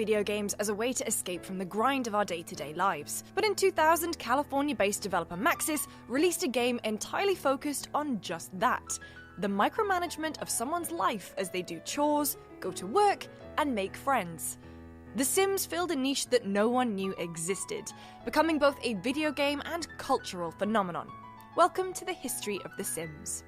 video games as a way to escape from the grind of our day-to-day lives. But in 2000, California-based developer Maxis released a game entirely focused on just that: the micromanagement of someone's life as they do chores, go to work, and make friends. The Sims filled a niche that no one knew existed, becoming both a video game and cultural phenomenon. Welcome to the history of The Sims.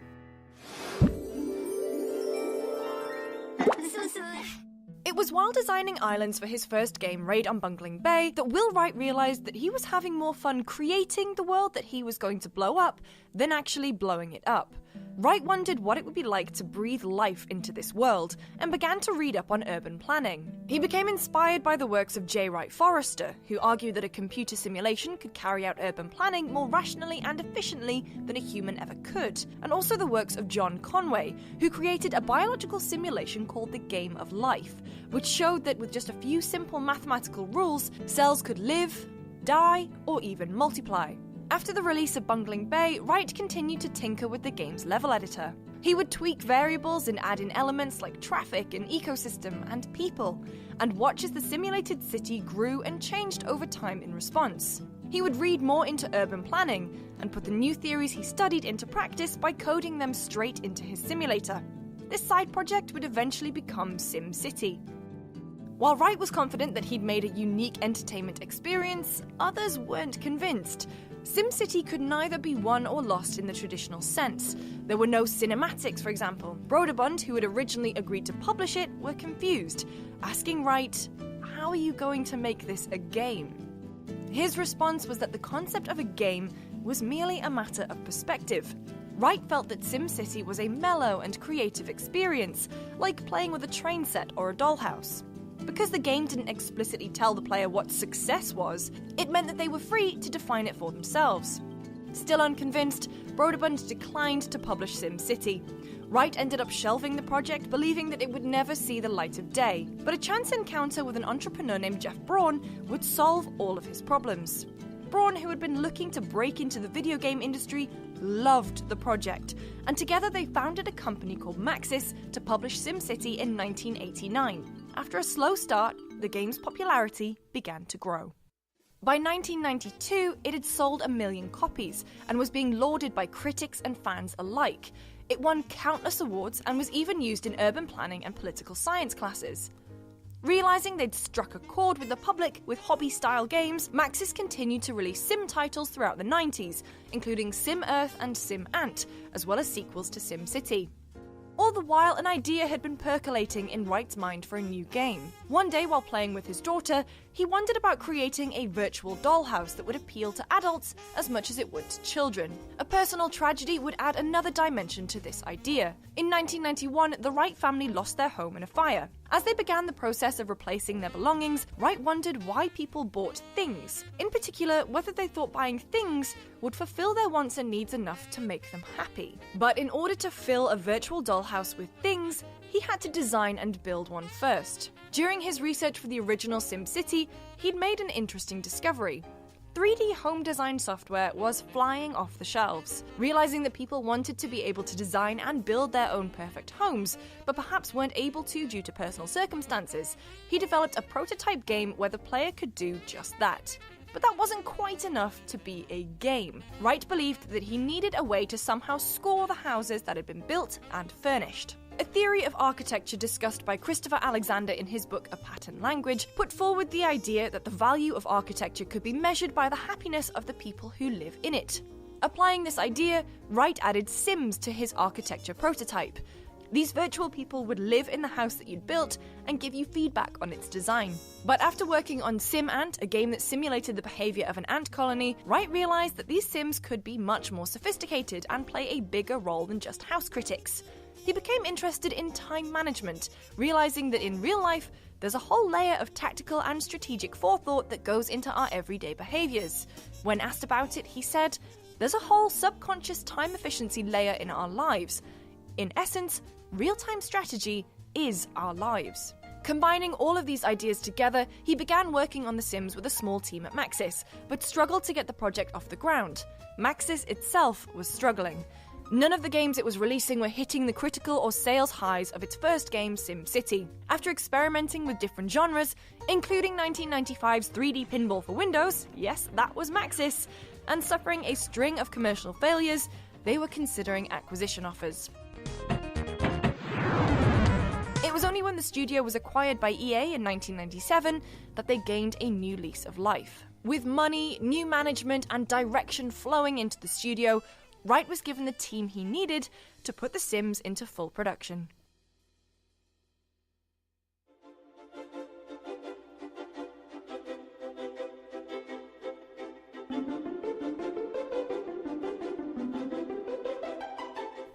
It was while designing islands for his first game, Raid on Bungling Bay, that Will Wright realized that he was having more fun creating the world that he was going to blow up than actually blowing it up. Wright wondered what it would be like to breathe life into this world, and began to read up on urban planning. He became inspired by the works of J. Wright Forrester, who argued that a computer simulation could carry out urban planning more rationally and efficiently than a human ever could, and also the works of John Conway, who created a biological simulation called the Game of Life, which showed that with just a few simple mathematical rules, cells could live, die, or even multiply. After the release of Bungling Bay, Wright continued to tinker with the game's level editor. He would tweak variables and add in elements like traffic and ecosystem and people, and watch as the simulated city grew and changed over time in response. He would read more into urban planning, and put the new theories he studied into practice by coding them straight into his simulator. This side project would eventually become SimCity. While Wright was confident that he'd made a unique entertainment experience, others weren't convinced. SimCity could neither be won or lost in the traditional sense. There were no cinematics, for example. Broderbund, who had originally agreed to publish it, were confused, asking Wright, "How are you going to make this a game?" His response was that the concept of a game was merely a matter of perspective. Wright felt that SimCity was a mellow and creative experience, like playing with a train set or a dollhouse. Because the game didn't explicitly tell the player what success was, it meant that they were free to define it for themselves. Still unconvinced, Broderbund declined to publish SimCity. Wright ended up shelving the project, believing that it would never see the light of day. But a chance encounter with an entrepreneur named Jeff Braun would solve all of his problems. Braun, who had been looking to break into the video game industry, loved the project, and together they founded a company called Maxis to publish SimCity in 1989. After a slow start, the game's popularity began to grow. By 1992, it had sold 1 million copies and was being lauded by critics and fans alike. It won countless awards and was even used in urban planning and political science classes. Realizing they'd struck a chord with the public with hobby-style games, Maxis continued to release Sim titles throughout the 90s, including Sim Earth and Sim Ant, as well as sequels to SimCity. All the while, an idea had been percolating in Wright's mind for a new game. One day, while playing with his daughter, he wondered about creating a virtual dollhouse that would appeal to adults as much as it would to children. A personal tragedy would add another dimension to this idea. In 1991, the Wright family lost their home in a fire. As they began the process of replacing their belongings, Wright wondered why people bought things. In particular, whether they thought buying things would fulfill their wants and needs enough to make them happy. But in order to fill a virtual dollhouse with things, he had to design and build one first. During his research for the original SimCity, he'd made an interesting discovery. 3D home design software was flying off the shelves. Realizing that people wanted to be able to design and build their own perfect homes, but perhaps weren't able to due to personal circumstances, he developed a prototype game where the player could do just that. But that wasn't quite enough to be a game. Wright believed that he needed a way to somehow score the houses that had been built and furnished. A theory of architecture discussed by Christopher Alexander in his book A Pattern Language put forward the idea that the value of architecture could be measured by the happiness of the people who live in it. Applying this idea, Wright added Sims to his architecture prototype. These virtual people would live in the house that you'd built and give you feedback on its design. But after working on Sim Ant, a game that simulated the behavior of an ant colony, Wright realized that these Sims could be much more sophisticated and play a bigger role than just house critics. He became interested in time management, realizing that in real life, there's a whole layer of tactical and strategic forethought that goes into our everyday behaviors. When asked about it, he said, "There's a whole subconscious time efficiency layer in our lives. In essence, real-time strategy is our lives." Combining all of these ideas together, he began working on The Sims with a small team at Maxis, but struggled to get the project off the ground. Maxis itself was struggling. None of the games it was releasing were hitting the critical or sales highs of its first game, SimCity. After experimenting with different genres, including 1995's 3D pinball for Windows, yes, that was Maxis, and suffering a string of commercial failures, they were considering acquisition offers. It was only when the studio was acquired by EA in 1997 that they gained a new lease of life. With money, new management, and direction flowing into the studio, Wright was given the team he needed to put The Sims into full production.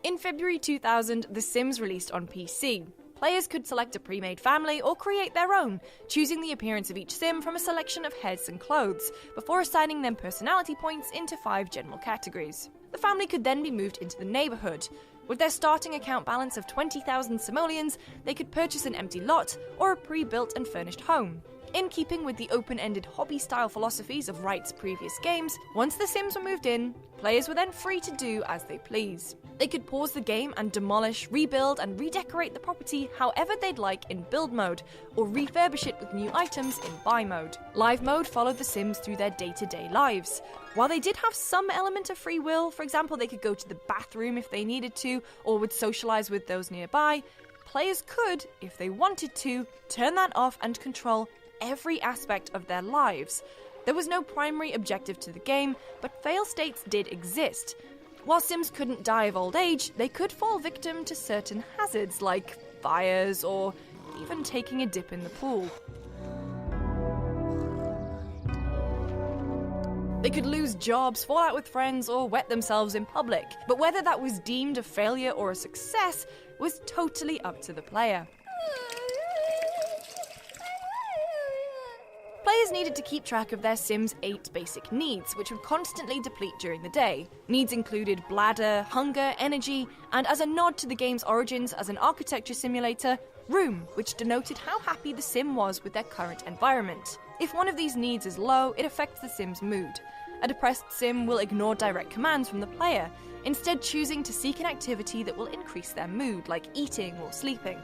In February 2000, The Sims released on PC. Players could select a pre-made family or create their own, choosing the appearance of each sim from a selection of heads and clothes, before assigning them personality points into 5 general categories. The family could then be moved into the neighbourhood. With their starting account balance of 20,000 simoleons, they could purchase an empty lot or a pre-built and furnished home. In keeping with the open-ended hobby-style philosophies of Wright's previous games, once the Sims were moved in, players were then free to do as they please. They could pause the game and demolish, rebuild, and redecorate the property however they'd like in build mode, or refurbish it with new items in buy mode. Live mode followed the Sims through their day-to-day lives. While they did have some element of free will, for example, they could go to the bathroom if they needed to, or would socialise with those nearby, players could, if they wanted to, turn that off and control every aspect of their lives. There was no primary objective to the game, but fail states did exist. While Sims couldn't die of old age, they could fall victim to certain hazards like fires or even taking a dip in the pool. They could lose jobs, fall out with friends, or wet themselves in public, but whether that was deemed a failure or a success was totally up to the player. Players needed to keep track of their Sims' 8 basic needs, which would constantly deplete during the day. Needs included bladder, hunger, energy, and as a nod to the game's origins as an architecture simulator, room, which denoted how happy the Sim was with their current environment. If one of these needs is low, it affects the Sim's mood. A depressed Sim will ignore direct commands from the player, instead choosing to seek an activity that will increase their mood, like eating or sleeping.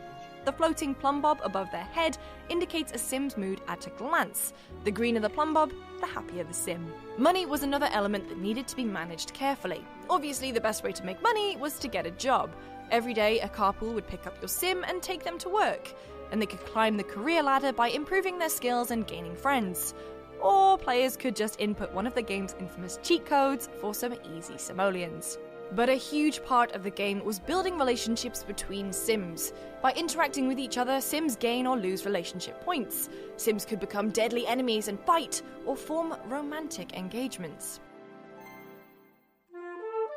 The floating plumb bob above their head indicates a Sim's mood at a glance. The greener the plumb bob, the happier the Sim. Money was another element that needed to be managed carefully. Obviously, the best way to make money was to get a job. Every day, a carpool would pick up your Sim and take them to work, and they could climb the career ladder by improving their skills and gaining friends. Or players could just input one of the game's infamous cheat codes for some easy simoleons. But a huge part of the game was building relationships between Sims. By interacting with each other, Sims gain or lose relationship points. Sims could become deadly enemies and fight, or form romantic engagements.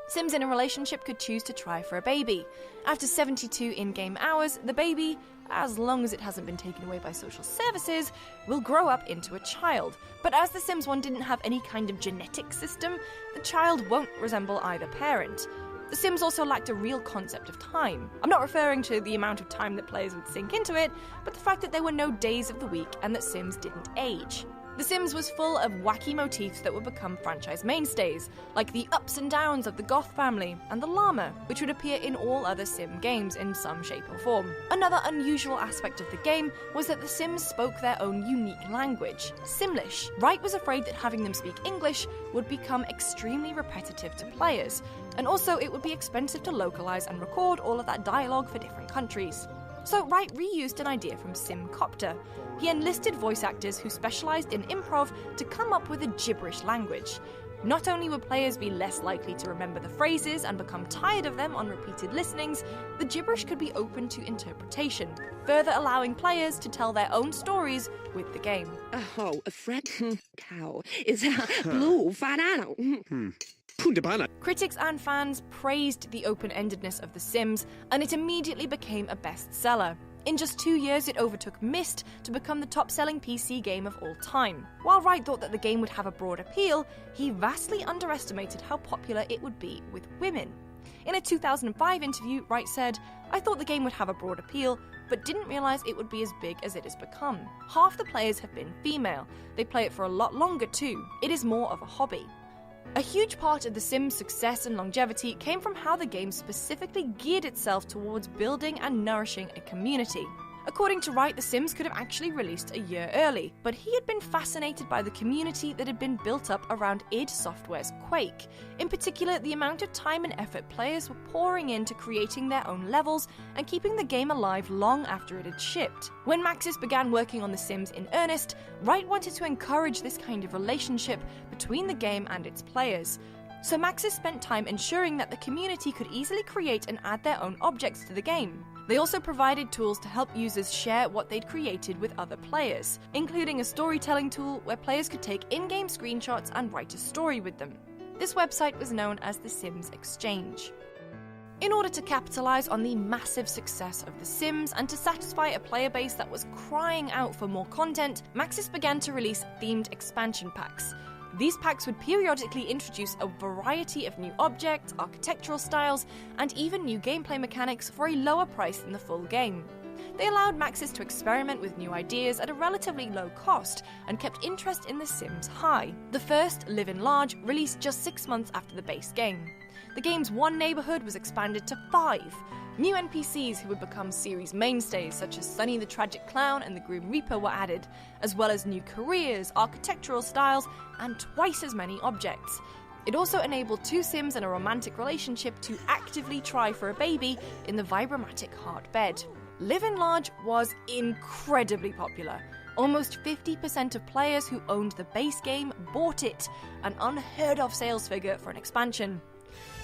Sims in a relationship could choose to try for a baby. After 72 in-game hours, the baby, as long as it hasn't been taken away by social services, will grow up into a child. But as The Sims 1 didn't have any kind of genetic system, the child won't resemble either parent. The Sims also lacked a real concept of time. I'm not referring to the amount of time that players would sink into it, but the fact that there were no days of the week and that Sims didn't age. The Sims was full of wacky motifs that would become franchise mainstays, like the ups and downs of the Goth family and the llama, which would appear in all other Sim games in some shape or form. Another unusual aspect of the game was that the Sims spoke their own unique language, Simlish. Wright was afraid that having them speak English would become extremely repetitive to players, and also it would be expensive to localize and record all of that dialogue for different countries. So Wright reused an idea from Simcopter. He enlisted voice actors who specialised in improv to come up with a gibberish language. Not only would players be less likely to remember the phrases and become tired of them on repeated listenings, the gibberish could be open to interpretation, further allowing players to tell their own stories with the game. Oh, a Fred cow is a blue banana. Critics and fans praised the open-endedness of The Sims, and it immediately became a bestseller. In just 2 years, it overtook Myst to become the top-selling PC game of all time. While Wright thought that the game would have a broad appeal, he vastly underestimated how popular it would be with women. In a 2005 interview, Wright said, "I thought the game would have a broad appeal, but didn't realise it would be as big as it has become. Half the players have been female. They play it for a lot longer too. It is more of a hobby." A huge part of The Sims' success and longevity came from how the game specifically geared itself towards building and nourishing a community. According to Wright, The Sims could have actually released a year early, but he had been fascinated by the community that had been built up around id Software's Quake. In particular, the amount of time and effort players were pouring into creating their own levels and keeping the game alive long after it had shipped. When Maxis began working on The Sims in earnest, Wright wanted to encourage this kind of relationship between the game and its players. So Maxis spent time ensuring that the community could easily create and add their own objects to the game. They also provided tools to help users share what they'd created with other players, including a storytelling tool where players could take in-game screenshots and write a story with them. This website was known as The Sims Exchange. In order to capitalize on the massive success of The Sims and to satisfy a player base that was crying out for more content, Maxis began to release themed expansion packs. These packs would periodically introduce a variety of new objects, architectural styles, and even new gameplay mechanics for a lower price than the full game. They allowed Maxis to experiment with new ideas at a relatively low cost and kept interest in The Sims high. The first, Live Enlarge, released just 6 months after the base game. The game's one neighborhood was expanded to 5. New NPCs who would become series mainstays such as Sunny the Tragic Clown and the Grim Reaper were added, as well as new careers, architectural styles, and twice as many objects. It also enabled 2 Sims in a romantic relationship to actively try for a baby in the Vibromatic Heart Bed. Live Enlarge was incredibly popular. Almost 50% of players who owned the base game bought it, an unheard of sales figure for an expansion.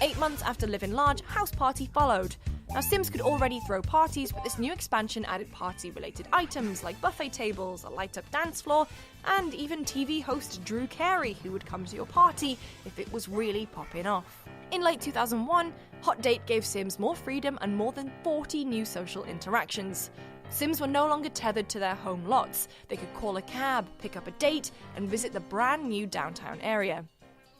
8 months after Live Enlarge, House Party followed. Now, Sims could already throw parties, but this new expansion added party-related items like buffet tables, a light-up dance floor, and even TV host Drew Carey, who would come to your party if it was really popping off. In late 2001, Hot Date gave Sims more freedom and more than 40 new social interactions. Sims were no longer tethered to their home lots. They could call a cab, pick up a date, and visit the brand new downtown area.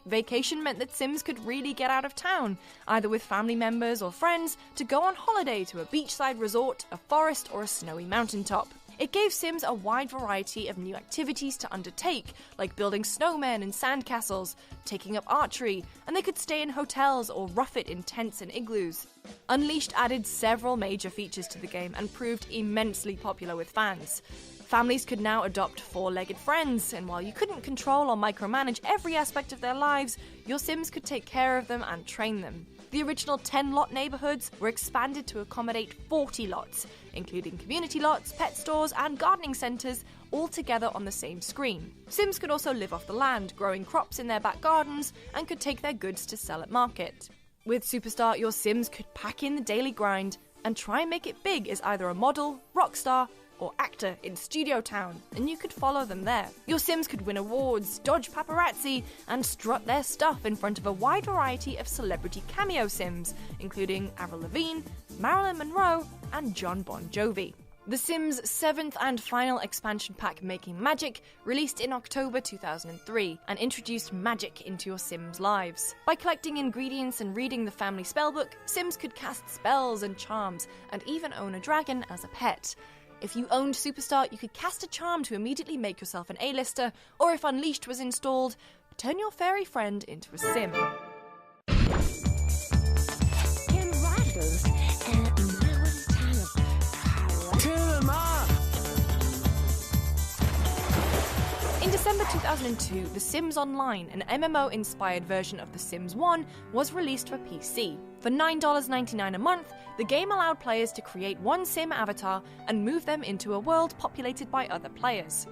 Vacation meant that Sims could really get out of town, either with family members or friends, to go on holiday to a beachside resort, a forest, or a snowy mountaintop. It gave Sims a wide variety of new activities to undertake, like building snowmen and sandcastles, taking up archery, and they could stay in hotels or rough it in tents and igloos. Unleashed added several major features to the game and proved immensely popular with fans. Families could now adopt 4-legged friends, and while you couldn't control or micromanage every aspect of their lives, your Sims could take care of them and train them. The original 10-lot neighborhoods were expanded to accommodate 40 lots, including community lots, pet stores, and gardening centers, all together on the same screen. Sims could also live off the land, growing crops in their back gardens, and could take their goods to sell at market. With Superstar, your Sims could pack in the daily grind and try and make it big as either a model, rock star, or actor in Studio Town, and you could follow them there. Your Sims could win awards, dodge paparazzi, and strut their stuff in front of a wide variety of celebrity cameo Sims, including Avril Lavigne, Marilyn Monroe, and Jon Bon Jovi. The Sims' 7th and final expansion pack, Making Magic, released in October 2003 and introduced magic into your Sims' lives. By collecting ingredients and reading the family spellbook, Sims could cast spells and charms, and even own a dragon as a pet. If you owned Superstar, you could cast a charm to immediately make yourself an A-lister, or if Unleashed was installed, turn your fairy friend into a Sim. In December 2002, The Sims Online, an MMO-inspired version of The Sims 1, was released for PC. For $9.99 a month, the game allowed players to create one Sim avatar and move them into a world populated by other players.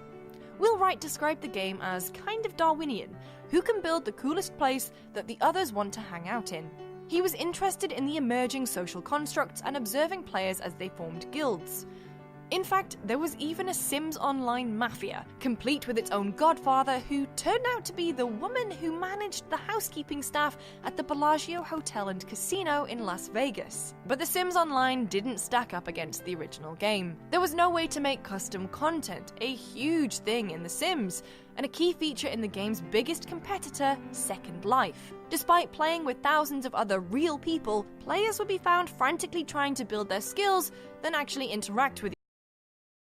Will Wright described the game as kind of Darwinian, who can build the coolest place that the others want to hang out in. He was interested in the emerging social constructs and observing players as they formed guilds. In fact, there was even a Sims Online mafia, complete with its own godfather, who turned out to be the woman who managed the housekeeping staff at the Bellagio Hotel and Casino in Las Vegas. But The Sims Online didn't stack up against the original game. There was no way to make custom content, a huge thing in The Sims, and a key feature in the game's biggest competitor, Second Life. Despite playing with thousands of other real people, players would be found frantically trying to build their skills, then actually interact with